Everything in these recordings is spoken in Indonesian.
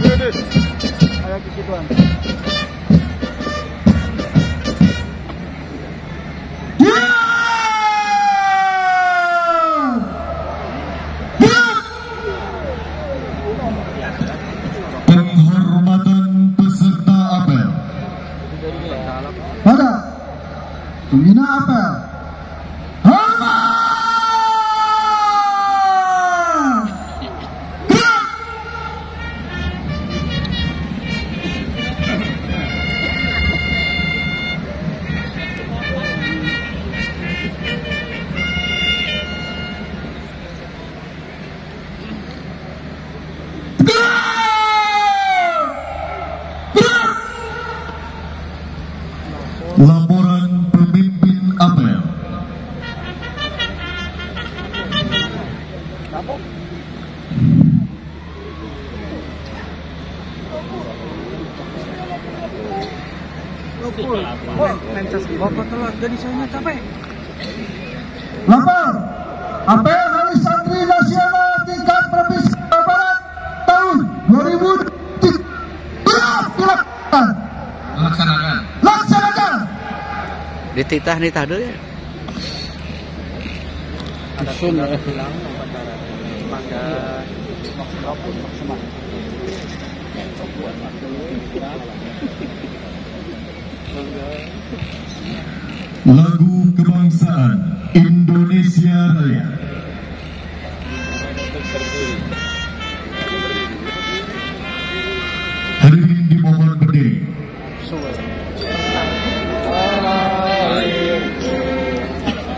Ada kekituan. Penghormatan peserta apel. Pada pembina apel. Hormat! Laporan pemimpin apel. Bapak telah jadi saya capek. Lapor apel Hari Santri Nasional tingkat Provinsi Jawa Barat tahun 2003 dilaksanakan. Laksanakan. Dititah dulu ya. Ada sun ya bilang pada maksimal. Lagu kebangsaan Indonesia Raya. Hadirin dimohon berdiri.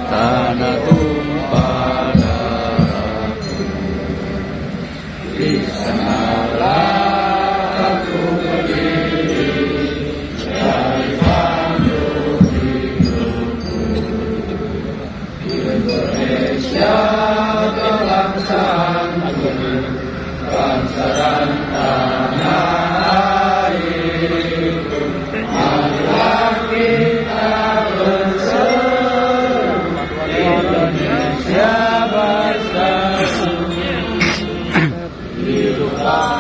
Tanah tumpah darahku, di sanalah aku berdiri, dari panggung hidupku. Indonesia kebangsaanku, bangsa dan tanah airku. Marilah kita Indonesia bersatu, hiduplah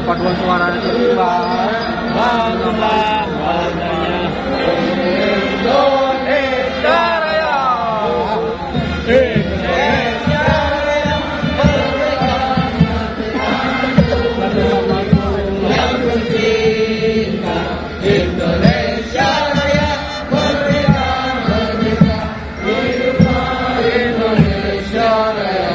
paduan suara bangunlah wadahnya Indonesia Raya. Indonesia Raya merdeka, yang tercinta. Indonesia Raya merdeka, merdeka, hiduplah Indonesia Raya.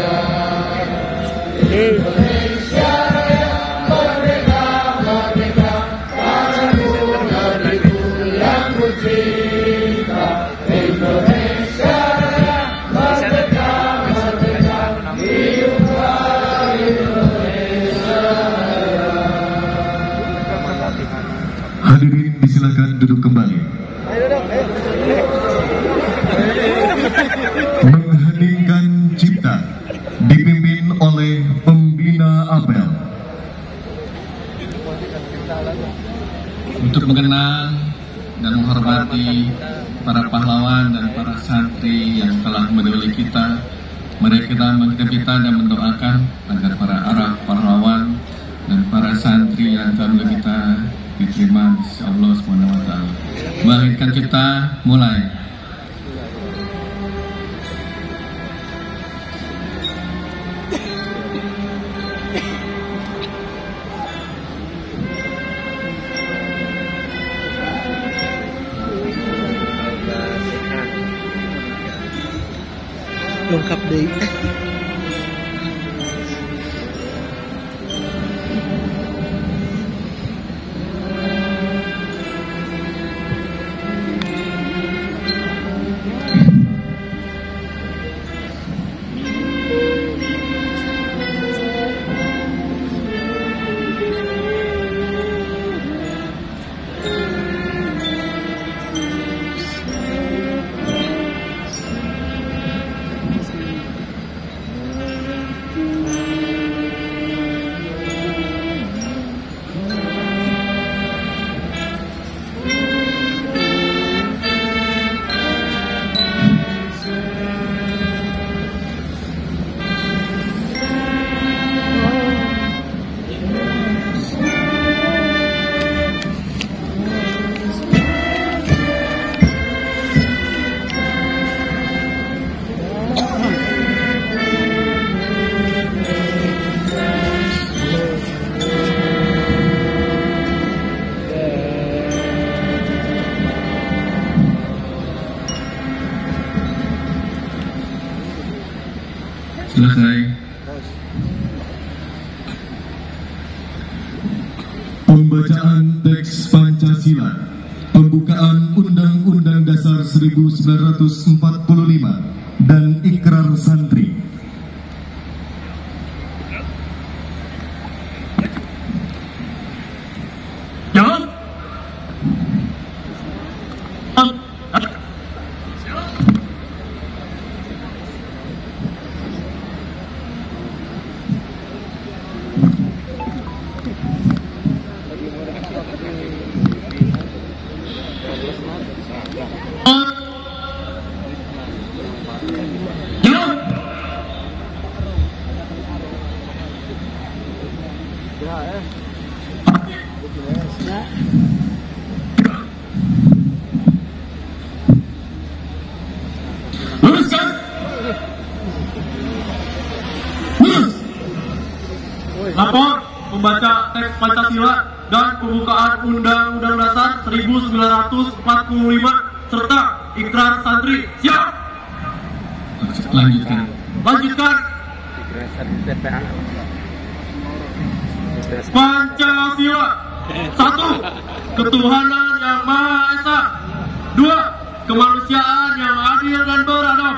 Indonesia Raya merdeka, merdeka, padaku negeriku yang kucinta. Indonesia Raya merdeka, merdeka, hiduplah Indonesia Raya. Hadirin disilakan duduk kembali. Mengheningkan cipta dipimpin oleh pembina apel. Untuk mengenang dan menghormati para pahlawan dan para santri yang telah mendahului kita, mari kita mengingatkan kita dan mendoakan agar para arah pahlawan dan para santri yang telah mendahului kita diterima di sisi Allah SWT. Mengingatkan kita mulai. Lengkap deh. Selesai. Pembacaan teks Pancasila, pembukaan Undang-Undang Dasar 1945 dan Ikrar Santri. Jawab. Luruskan. Lurus. Lapor membaca teks Pancasila dan pembukaan Undang-Undang Dasar 1945 serta Ikrar Santri. Siap. Lanjutkan. Lanjutkan. Pancasila. 1. Ketuhanan yang Maha Esa. 2. Kemanusiaan yang adil dan beradab.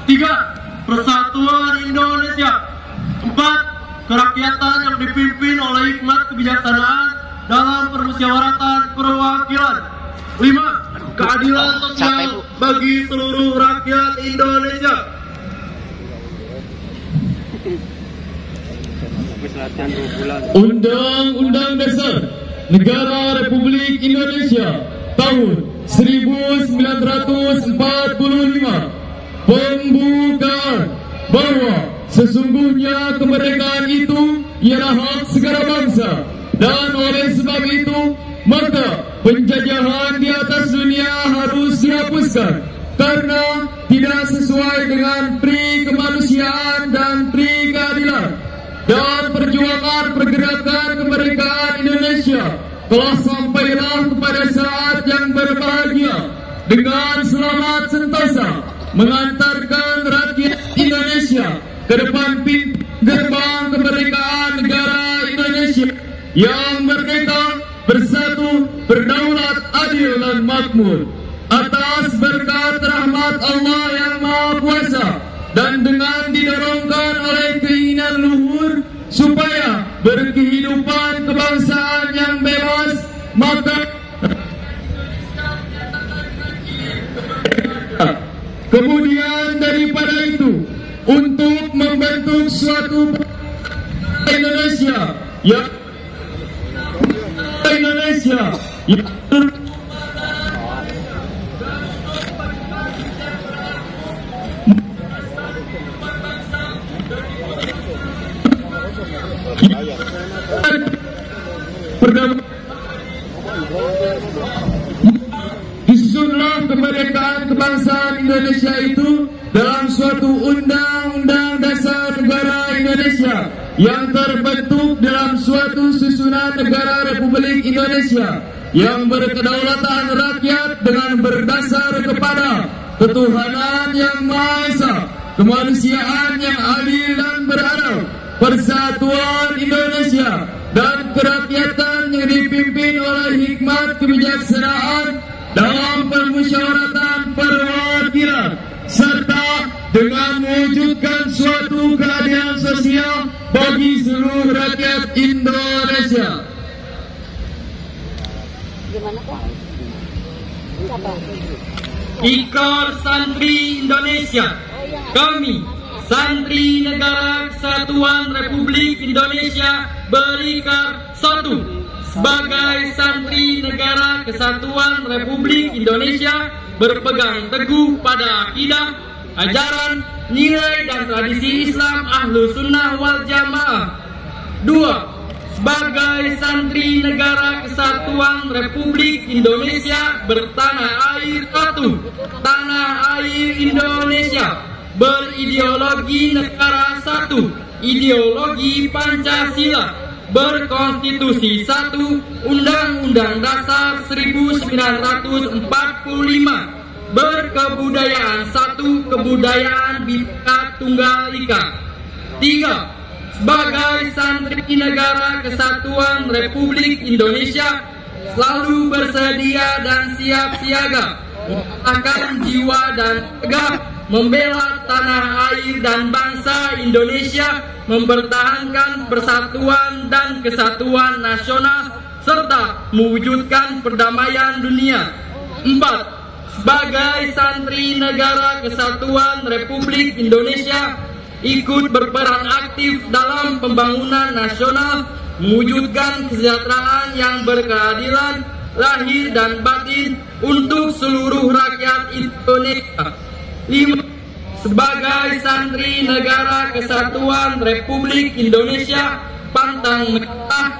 3. Persatuan Indonesia. 4. Kerakyatan yang dipimpin oleh hikmat kebijaksanaan dalam permusyawaratan perwakilan. 5. Keadilan sosial bagi seluruh rakyat Indonesia. Undang-Undang Dasar Negara Republik Indonesia tahun 1945 pembukaan bahwa sesungguhnya kemerdekaan itu ialah hak segala bangsa, dan oleh sebab itu maka penjajahan di atas dunia harus dihapuskan karena tidak sesuai dengan pri kemanusiaan dan pri keadilan. Dan perjuangan pergerakan kemerdekaan Indonesia telah sampailah kepada saat yang berbahagia dengan selamat sentosa mengantarkan rakyat Indonesia ke depan pintu gerbang kemerdekaan negara Indonesia yang merdeka, bersatu, berdaulat, adil dan makmur atas berkat rahmat Allah yang Maha Kuasa, dan dengan didorongkan oleh keinginan luhur supaya berkehidupan kebangsaan yang bebas, maka kemudian daripada itu untuk membentuk suatu Indonesia yang disusunlah kemerdekaan kebangsaan Indonesia itu dalam suatu Undang-Undang Dasar Negara Indonesia yang terbentuk dalam suatu susunan negara Republik Indonesia yang berkedaulatan rakyat dengan berdasar kepada ketuhanan yang Maha Esa, kemanusiaan yang adil dan beradab, persatuan Indonesia, dan kerakyatan yang dipimpin oleh hikmat kebijaksanaan dalam permusyawaratan perwakilan, serta dengan mewujudkan suatu keadilan sosial bagi seluruh rakyat Indonesia. Ikrar Santri Indonesia. Kami, Santri Negara Kesatuan Republik Indonesia, berikrar 1. Sebagai Santri Negara Kesatuan Republik Indonesia, berpegang teguh pada akidah, ajaran, nilai dan tradisi Islam Ahlus Sunnah wal Jamaah. 2. Sebagai Santri Negara Kesatuan Republik Indonesia, bertanah air 1. Tanah air Indonesia, berideologi negara 1. Ideologi Pancasila, berkonstitusi 1. Undang-Undang Dasar 1945, berkebudayaan 1. Kebudayaan Bhinneka Tunggal Ika. 3. Sebagai santri negara Kesatuan Republik Indonesia, selalu bersedia dan siap siaga akan jiwa dan tenaga membela tanah air dan bangsa Indonesia, mempertahankan persatuan dan kesatuan nasional, serta mewujudkan perdamaian dunia. 4. Sebagai santri negara Kesatuan Republik Indonesia, ikut berperan aktif dalam pembangunan nasional, mewujudkan kesejahteraan yang berkeadilan lahir dan batin untuk seluruh rakyat Indonesia. 5. Sebagai santri negara Kesatuan Republik Indonesia, pantang menyerah,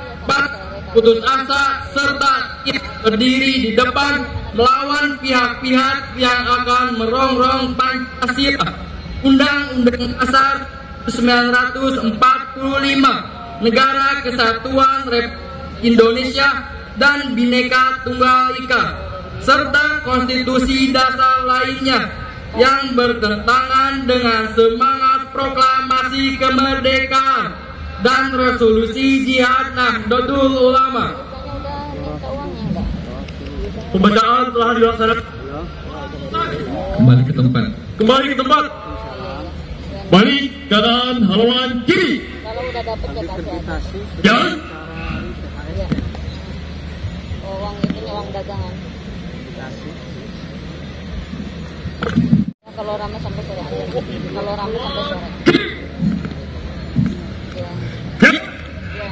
putus asa, serta berdiri di depan melawan pihak-pihak yang akan merongrong Pancasila, Undang-Undang Dasar 1945, Negara Kesatuan Republik Indonesia, dan Bhinneka Tunggal Ika, serta konstitusi dasar lainnya yang bertentangan dengan semangat proklamasi kemerdekaan dan resolusi Jihad Nahdlatul Ulama. Pembacaan telah dilaksanakan. Kembali ke tempat. Kembali ke tempat. Balik kanan halaman kiri. Kalau udah dapat ya kasih. Jalan. Uang ini uang dagangan. Ya, kalau rame sampai sore aja. Kalau rame sampai sore. Ya. Ya.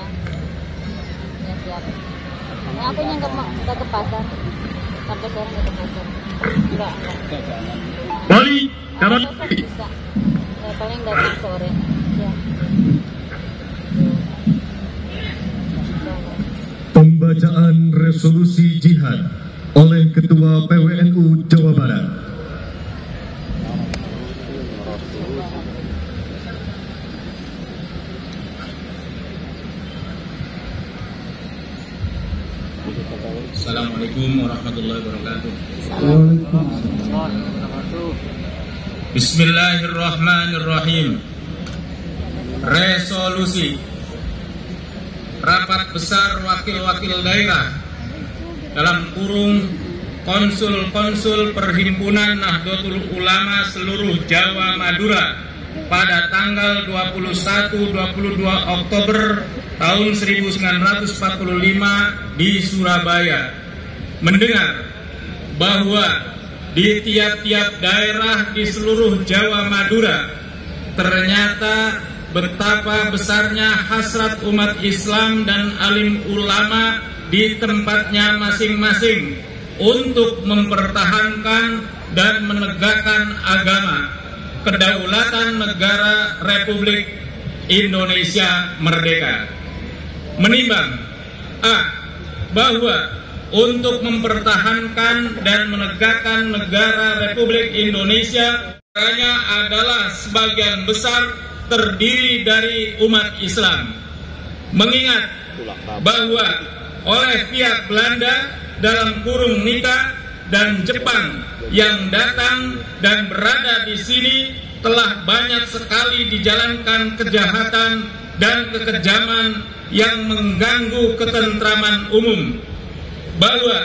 Ya siap. Nah, aku yang nggak ke pasar. Sampai sore nggak ke pasar. Enggak. Balik kanan kiri. Bisa. Ya, paling datang sore. Ya. Pembacaan resolusi jihad oleh Ketua PWNU Jawa Barat. Assalamualaikum warahmatullahi wabarakatuh. Bismillahirrahmanirrahim. Resolusi Rapat Besar Wakil-Wakil Daerah dalam kurung Konsul-Konsul Perhimpunan Nahdlatul Ulama seluruh Jawa Madura pada tanggal 21-22 Oktober tahun 1945 di Surabaya mendengar bahwa di tiap-tiap daerah di seluruh Jawa Madura ternyata betapa besarnya hasrat umat Islam dan alim ulama di tempatnya masing-masing untuk mempertahankan dan menegakkan agama, kedaulatan negara Republik Indonesia merdeka. Menimbang bahwa untuk mempertahankan dan menegakkan negara Republik Indonesia adalah sebagian besar terdiri dari umat Islam, mengingat bahwa oleh pihak Belanda dalam kurung Nika dan Jepang yang datang dan berada di sini telah banyak sekali dijalankan kejahatan dan kekejaman yang mengganggu ketentraman umum, bahwa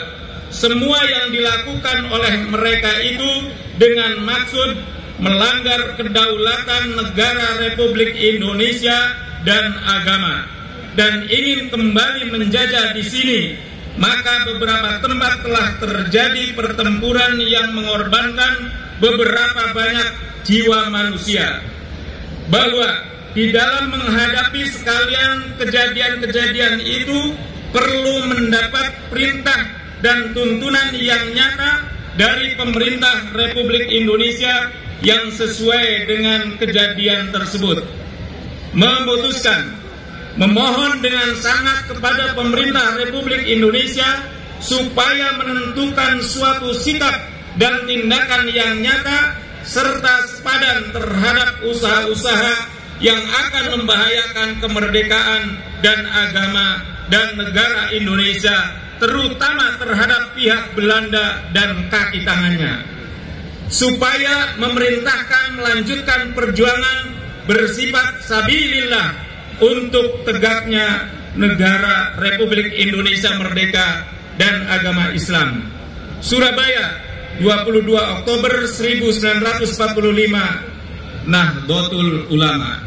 semua yang dilakukan oleh mereka itu dengan maksud melanggar kedaulatan negara Republik Indonesia dan agama, dan ingin kembali menjajah di sini. Maka beberapa tempat telah terjadi pertempuran yang mengorbankan beberapa banyak jiwa manusia, bahwa di dalam menghadapi sekalian kejadian-kejadian itu perlu mendapat perintah dan tuntunan yang nyata dari pemerintah Republik Indonesia yang sesuai dengan kejadian tersebut. Memutuskan memohon dengan sangat kepada pemerintah Republik Indonesia supaya menentukan suatu sikap dan tindakan yang nyata serta sepadan terhadap usaha-usaha yang akan membahayakan kemerdekaan dan agama dan negara Indonesia, terutama terhadap pihak Belanda dan kaki tangannya, supaya memerintahkan melanjutkan perjuangan bersifat sabilillah untuk tegaknya negara Republik Indonesia merdeka dan agama Islam. Surabaya, 22 Oktober 1945, Nahdlatul Ulama.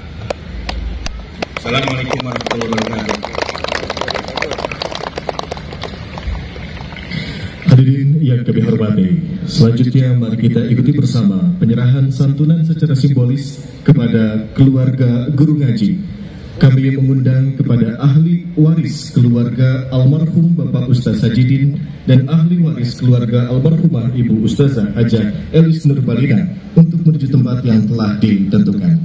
Assalamualaikum warahmatullahi wabarakatuh. Hadirin yang kami hormati, selanjutnya mari kita ikuti bersama penyerahan santunan secara simbolis kepada keluarga guru ngaji. Kami mengundang kepada ahli waris keluarga almarhum Bapak Ustaz Sajidin dan ahli waris keluarga almarhumah Ibu Ustazah Hajah Elis Nurbalina untuk menuju tempat yang telah ditentukan.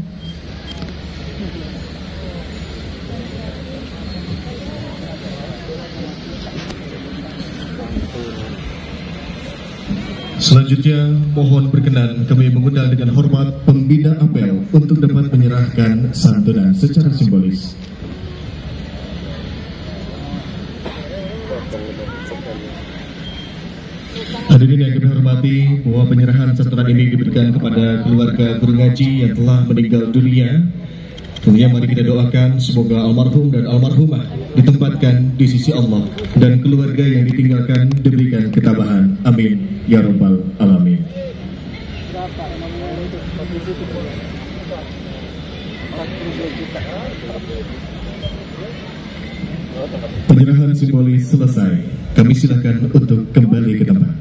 Selanjutnya, mohon berkenan kami mengundang dengan hormat pembina apel untuk dapat menyerahkan santunan secara simbolis. Hadirin yang kami hormati, bahwa penyerahan santunan ini diberikan kepada keluarga guru ngaji yang telah meninggal dunia. Tentunya mari kita doakan semoga almarhum dan almarhumah ditempatkan di sisi Allah dan keluarga yang ditinggalkan diberikan ketabahan. Amin ya rabbal alamin. Penyerahan simbolis selesai. Kami silakan untuk kembali ke tempat.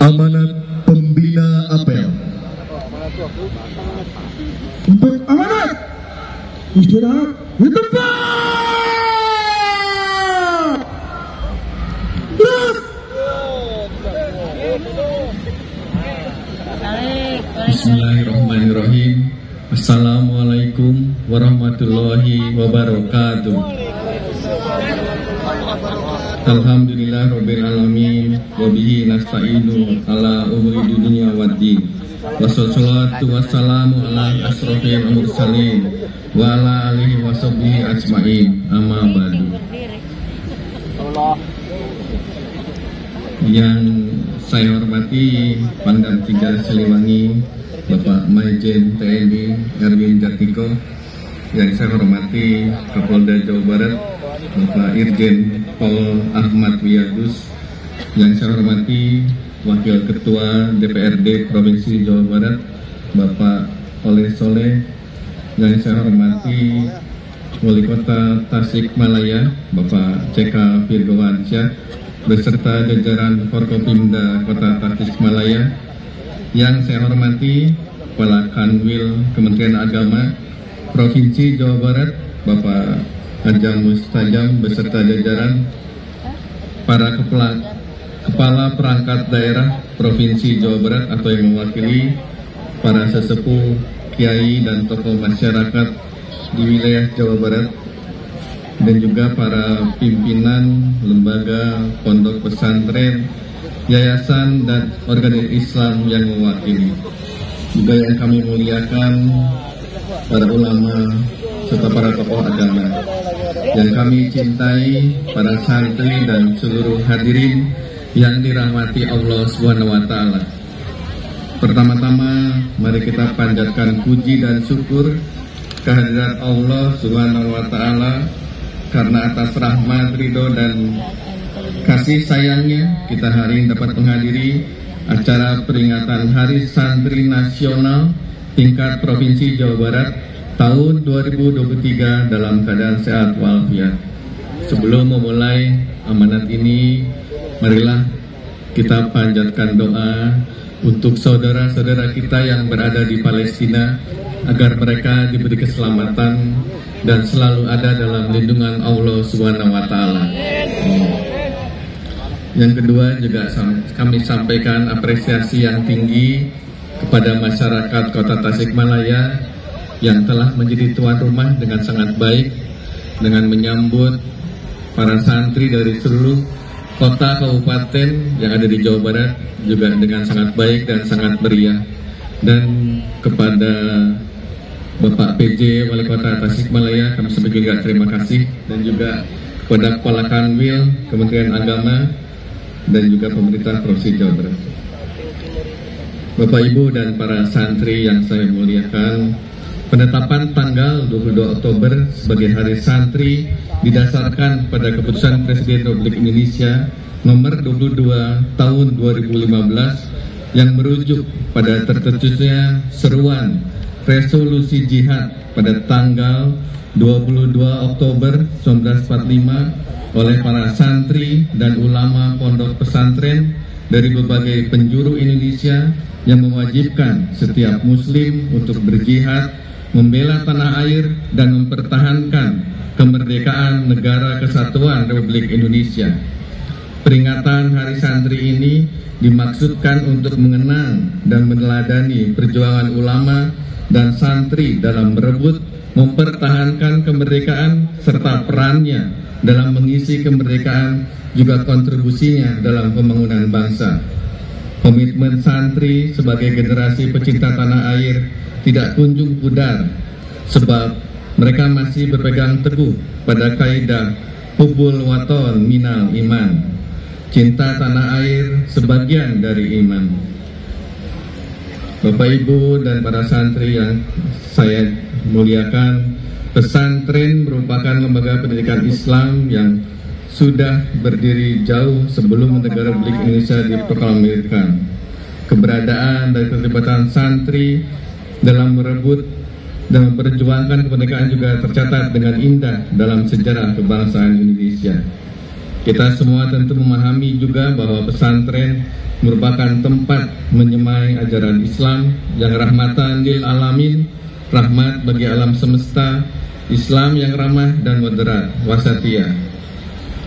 Amanat pembina apel. Untuk amanat istirahat di tempat. Terus. Bismillahirrahmanirrahim. Assalamualaikum warahmatullahi wabarakatuh. Alhamdulillah rabbil alamin wa bihi nasta'inu ala umuri dunya waddin. Wassalatu wassalamu ala asrofil mursalin wa ala alihi wa sahbihi ajmain. Amma ba'du. Yang saya hormati Pangdam 3 Siliwangi Bapak Maijen TNI Erwin Jatiko, yang saya hormati Kapolda Jawa Barat Bapak Irjen Pol Ahmad Wiyadus, yang saya hormati Wakil Ketua DPRD Provinsi Jawa Barat Bapak Oleh Soleh, yang saya hormati Wali Kota Tasikmalaya Bapak CK Firgowansyah beserta jajaran Forkopimda Kota Tasikmalaya, yang saya hormati Kepala Kanwil Kementerian Agama Provinsi Jawa Barat Bapak Ajang Mustajam beserta jajaran para kepala perangkat daerah Provinsi Jawa Barat atau yang mewakili para sesepuh, kiai dan tokoh masyarakat di wilayah Jawa Barat, dan juga para pimpinan lembaga, pondok pesantren, yayasan dan organisasi Islam yang mewakili. Juga yang kami muliakan para ulama serta para tokoh agama, yang kami cintai para santri dan seluruh hadirin yang dirahmati Allah Subhanahu wa taala. Pertama-tama mari kita panjatkan puji dan syukur kehadirat Allah Subhanahu wa taala, karena atas rahmat, ridho dan kasih sayangnya kita hari ini dapat menghadiri acara peringatan Hari Santri Nasional tingkat Provinsi Jawa Barat tahun 2023 dalam keadaan sehat walafiat. Sebelum memulai amanat ini, marilah kita panjatkan doa untuk saudara-saudara kita yang berada di Palestina agar mereka diberi keselamatan dan selalu ada dalam lindungan Allah Subhanahu wa taala. Yang kedua, juga kami sampaikan apresiasi yang tinggi kepada masyarakat Kota Tasikmalaya yang telah menjadi tuan rumah dengan sangat baik, dengan menyambut para santri dari seluruh kota kabupaten yang ada di Jawa Barat juga dengan sangat baik dan sangat meriah. Dan kepada Bapak PJ Wali Kota Tasikmalaya, kami sampaikan juga terima kasih, dan juga kepada Kepala Kanwil Kementerian Agama dan juga pemerintah Provinsi Jawa Barat. Bapak Ibu dan para santri yang saya muliakan, penetapan tanggal 22 Oktober sebagai Hari Santri didasarkan pada keputusan Presiden Republik Indonesia nomor 22 tahun 2015 yang merujuk pada tercetusnya seruan resolusi jihad pada tanggal 22 Oktober 1945 oleh para santri dan ulama pondok pesantren dari berbagai penjuru Indonesia yang mewajibkan setiap muslim untuk berjihad, membela tanah air dan mempertahankan kemerdekaan Negara Kesatuan Republik Indonesia. Peringatan Hari Santri ini dimaksudkan untuk mengenang dan meneladani perjuangan ulama dan santri dalam merebut, mempertahankan kemerdekaan serta perannya dalam mengisi kemerdekaan juga kontribusinya dalam pembangunan bangsa. Komitmen santri sebagai generasi pecinta tanah air tidak kunjung pudar, sebab mereka masih berpegang teguh pada kaidah hubul waton minal iman, cinta tanah air sebagian dari iman. Bapak Ibu dan para santri yang saya muliakan, pesantren merupakan lembaga pendidikan Islam yang sudah berdiri jauh sebelum negara Republik Indonesia diproklamirkan. Keberadaan dan keterlibatan santri dalam merebut dan memperjuangkan kemerdekaan juga tercatat dengan indah dalam sejarah kebangsaan Indonesia. Kita semua tentu memahami juga bahwa pesantren merupakan tempat menyemai ajaran Islam yang rahmatan lil alamin, rahmat bagi alam semesta, Islam yang ramah dan moderat, wasatiyah.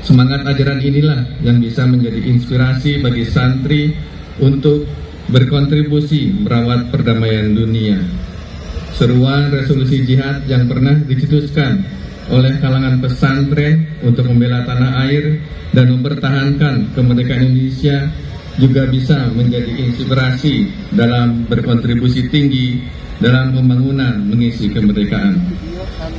Semangat ajaran inilah yang bisa menjadi inspirasi bagi santri untuk berkontribusi merawat perdamaian dunia. Seruan resolusi jihad yang pernah dicetuskan oleh kalangan pesantren untuk membela tanah air dan mempertahankan kemerdekaan Indonesia juga bisa menjadi inspirasi dalam berkontribusi tinggi dalam pembangunan mengisi kemerdekaan.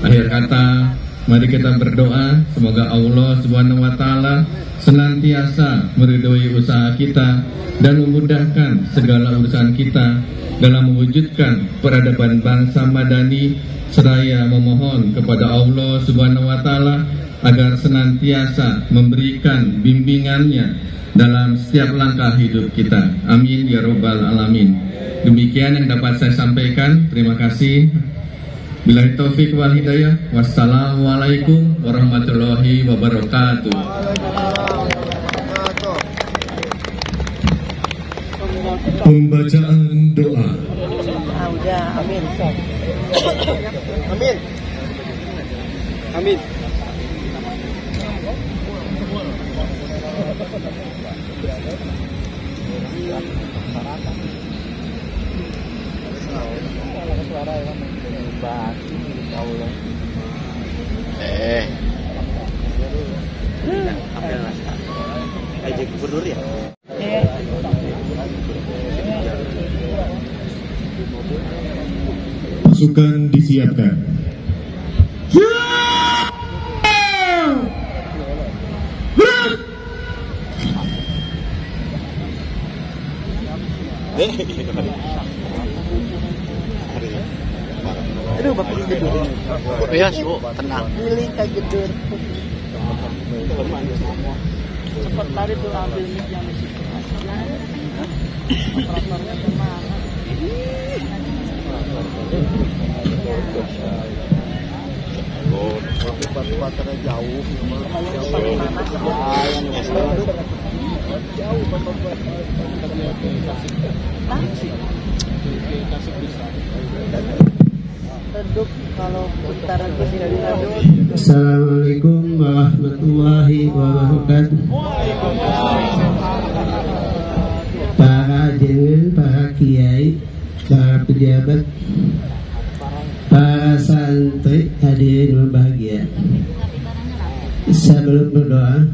Akhir kata, mari kita berdoa semoga Allah Subhanahu wa Ta'ala senantiasa meridhoi usaha kita dan memudahkan segala urusan kita dalam mewujudkan peradaban bangsa madani, seraya memohon kepada Allah Subhanahu wa Ta'ala agar senantiasa memberikan bimbingannya dalam setiap langkah hidup kita. Amin ya robbal alamin. Demikian yang dapat saya sampaikan. Terima kasih. Billahi taufik wal hidayah. Wassalamualaikum warahmatullahi wabarakatuh. Pembacaan doa. Amin. Amin. Amin. Aja gubernur ya. Pasukan disiapkan. Aduh, bapak di gedung. Ya, su, tenang. Pilih ke gedung. Cepat tadi tuh ambil mic yang di situ. Operatornya kemana? Oh, baterainya jauh. Jauh Reduk kalau putaran Assalamualaikum warahmatullahi wabarakatuh. Para hadirin, para kiai, para pejabat, para santri hadirin berbahagia. Sebelum berdoa,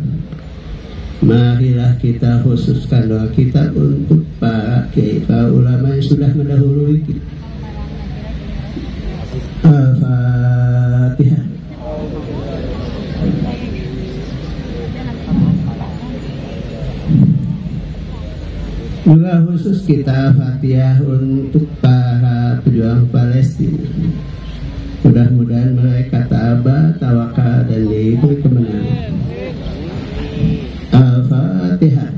marilah kita khususkan doa kita untuk para kiai, para ulama yang sudah mendahului kita. Juga khusus kita Fatihah untuk para pejuang Palestina. Mudah-mudahan mereka tabah, tawakal, dan diberi kemenangan. Al-Fatihah.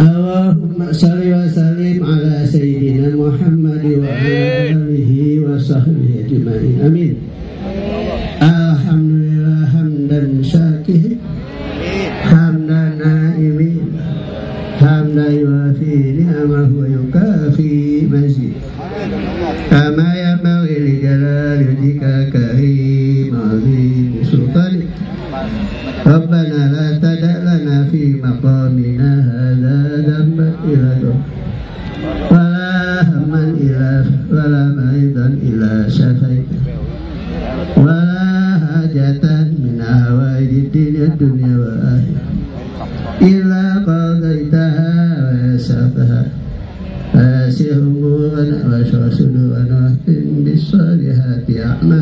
Allahumma salli wa sallim ala Sayyidina Muhammad wa ala alihi wa sahbihi ajma'in. Amin. Alhamdulillah hamdan syakir, hamdan na'imin, hamdan yuafi ni'amahu wa yukafi mazid. Kama yanbaghi li jalali wajhika karim azim sultanik. Rabbana la tada' lana fi maqamina hadha dhanban ila wala hamman ila wala maidan ila syafaita wala hajatan min hawaiji dunya wa akhirah illa qadaitaha wa yasafaha asihumurana wa syasudu'ana wa ahtim bisalihati a'mal